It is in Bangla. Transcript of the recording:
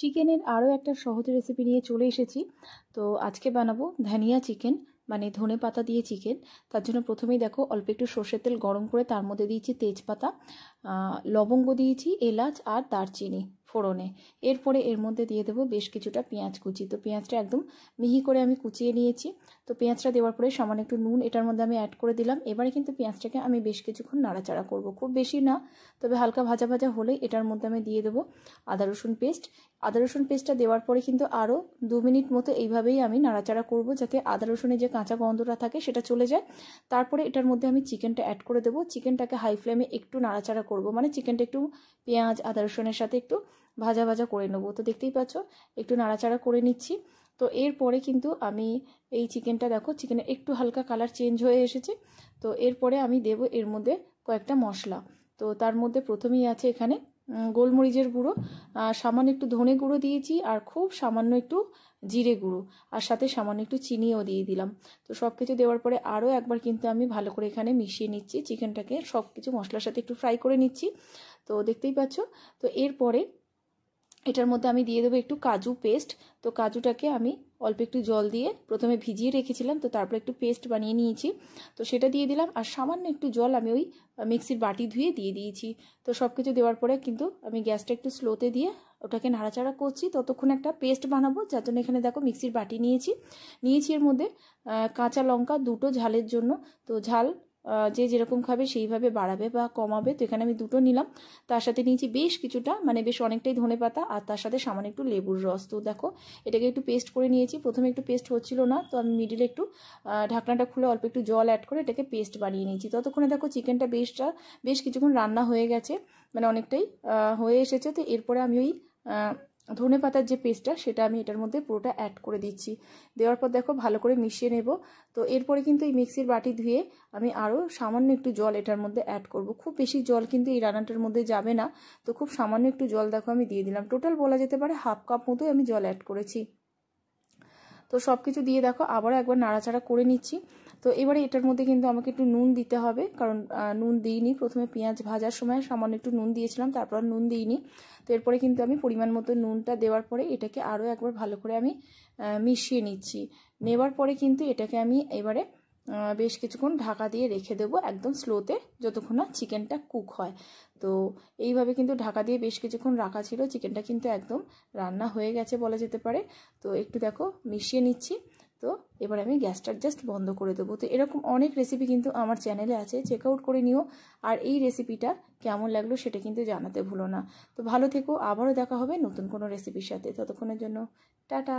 চিকেনের আরও একটা সহজ রেসিপি নিয়ে চলে এসেছি। তো আজকে বানাবো ধনিয়া চিকেন, মানে ধনে পাতা দিয়ে চিকেন। তার জন্য প্রথমেই দেখো অল্প একটু সর্ষের তেল গরম করে তার মধ্যে দিয়েছি তেজপাতা, লবঙ্গ দিয়েছি, এলাচ আর দারচিনি ফোড়নে। এরপরে এর মধ্যে দিয়ে দেবো বেশ কিছুটা পেঁয়াজ কুচি। তো পেঁয়াজটা একদম মিহি করে আমি কুচিয়ে নিয়েছি। তো পেঁয়াজটা দেওয়ার পরে সামান্য একটু নুন এটার মধ্যে আমি অ্যাড করে দিলাম। এবারে কিন্তু পেঁয়াজটাকে আমি বেশ কিছুক্ষণ নাড়াচাড়া করব, খুব বেশি না, তবে হালকা ভাজা ভাজা হলেই এটার মধ্যে আমি দিয়ে দেবো আদা রসুন পেস্ট। আদা রসুন পেস্টটা দেওয়ার পরে কিন্তু আরও 2 মিনিট মতো এইভাবেই আমি নাড়াচাড়া করব, যাতে আদা রসুনের যে কাঁচা গন্ধটা থাকে সেটা চলে যায়। তারপরে এটার মধ্যে আমি চিকেনটা অ্যাড করে দেবো। চিকেনটাকে হাই ফ্লেমে একটু নাড়াচাড়া করব, মানে চিকেনটা একটু পেঁয়াজ আদা রসুনের সাথে একটু ভাজা ভাজা করে নেবো। তো দেখতেই পাচ্ছ একটু নাড়াচাড়া করে নিচ্ছি। তো এরপরে কিন্তু আমি এই চিকেনটা দেখো চিকেনের একটু হালকা কালার চেঞ্জ হয়ে এসেছে। তো এরপরে আমি দেব এর মধ্যে কয়েকটা মশলা। তো তার মধ্যে প্রথমেই আছে এখানে গোলমরিচের গুঁড়ো, সামান্য একটু ধনে গুঁড়ো দিয়েছি, আর খুব সামান্য একটু জিরে গুঁড়ো, আর সাথে সামান্য একটু চিনিও দিয়ে দিলাম। তো সব কিছু দেওয়ার পরে আরও একবার কিন্তু আমি ভালো করে এখানে মিশিয়ে নিচ্ছি চিকেনটাকে, সব কিছু মশলার সাথে একটু ফ্রাই করে নিচ্ছি। তো দেখতেই পাচ্ছ। তো এরপরে এটার মধ্যে আমি দিয়ে দেবো একটু কাজু পেস্ট। তো কাজুটাকে আমি অল্প একটু জল দিয়ে প্রথমে ভিজিয়ে রেখেছিলাম, তো তারপর একটু পেস্ট বানিয়ে নিয়েছি, তো সেটা দিয়ে দিলাম। আর সামান্য একটু জল আমি ওই মিক্সির বাটি ধুয়ে দিয়ে দিয়েছি। তো সব কিছু দেওয়ার পরে কিন্তু আমি গ্যাসটা একটু স্লোতে দিয়ে ওটাকে নাড়াচাড়া করছি, ততক্ষণ একটা পেস্ট বানাবো, যার জন্য এখানে দেখো মিক্সির বাটি নিয়েছি এর মধ্যে কাঁচা লঙ্কা দুটো ঝালের জন্য। তো ঝাল যে যেরকম খাবে সেইভাবে বাড়াবে বা কমাবে। তো এখানে আমি দুটো নিলাম। তার সাথে নিয়েছি বেশ কিছুটা, মানে বেশ অনেকটাই ধনেপাতা, আর তার সাথে সামান্য একটু লেবুর রস। তো দেখো এটাকে একটু পেস্ট করে নিয়েছি। প্রথমে একটু পেস্ট হচ্ছিল না, তো আমি মিডিলে একটু ঢাকনাটা খুলে অল্প একটু জল অ্যাড করে এটাকে পেস্ট বানিয়ে নিয়েছি। ততক্ষণে দেখো চিকেনটা বেশ কিছুক্ষণ রান্না হয়ে গেছে, মানে অনেকটাই হয়ে এসেছে। তো এরপরে আমি ওই ধনে পাতার যে পেস্টটা সেটা আমি এটার মধ্যে পুরোটা অ্যাড করে দিচ্ছি। দেওয়ার পর দেখো ভালো করে মিশিয়ে নেব। তো এরপরে কিন্তু এই মিক্সির বাটি ধুয়ে আমি আরও সামান্য একটু জল এটার মধ্যে অ্যাড করব। খুব বেশি জল কিন্তু এই রান্নাটার মধ্যে যাবে না, তো খুব সামান্য একটু জল দেখো আমি দিয়ে দিলাম। টোটাল বলা যেতে পারে হাফ কাপ মতোই আমি জল অ্যাড করেছি। তো সব কিছু দিয়ে দেখো আবারও একবার নাড়াচাড়া করে নিচ্ছি। তো এবারে এটার মধ্যে কিন্তু আমাকে একটু নুন দিতে হবে, কারণ নুন দিইনি প্রথমে, পেঁয়াজ ভাজার সময় সামান্য একটু নুন দিয়েছিলাম, তারপর নুন দিইনি। তো এরপরে কিন্তু আমি পরিমাণ মতো নুনটা দেওয়ার পরে এটাকে আরও একবার ভালো করে আমি মিশিয়ে নিচ্ছি। নেবার পরে কিন্তু এটাকে আমি এবারে বেশ কিছুক্ষণ ঢাকা দিয়ে রেখে দেবো একদম স্লোতে, যতক্ষণ না চিকেনটা কুক হয়। তো এইভাবে কিন্তু ঢাকা দিয়ে বেশ কিছুক্ষণ রাখা ছিল। চিকেনটা কিন্তু একদম রান্না হয়ে গেছে বলা যেতে পারে। তো একটু দেখো মিশিয়ে নিচ্ছি। তো এবার আমি গ্যাসটা জাস্ট বন্ধ করে দেবো। তো এরকম অনেক রেসিপি কিন্তু আমার চ্যানেলে আছে, চেক আউট করে নিও। আর এই রেসিপিটা কেমন লাগলো সেটা কিন্তু জানাতে ভুলো না। তো ভালো থেকো, আবারও দেখা হবে নতুন কোনো রেসিপির সাথে। ততক্ষণের জন্য টাটা।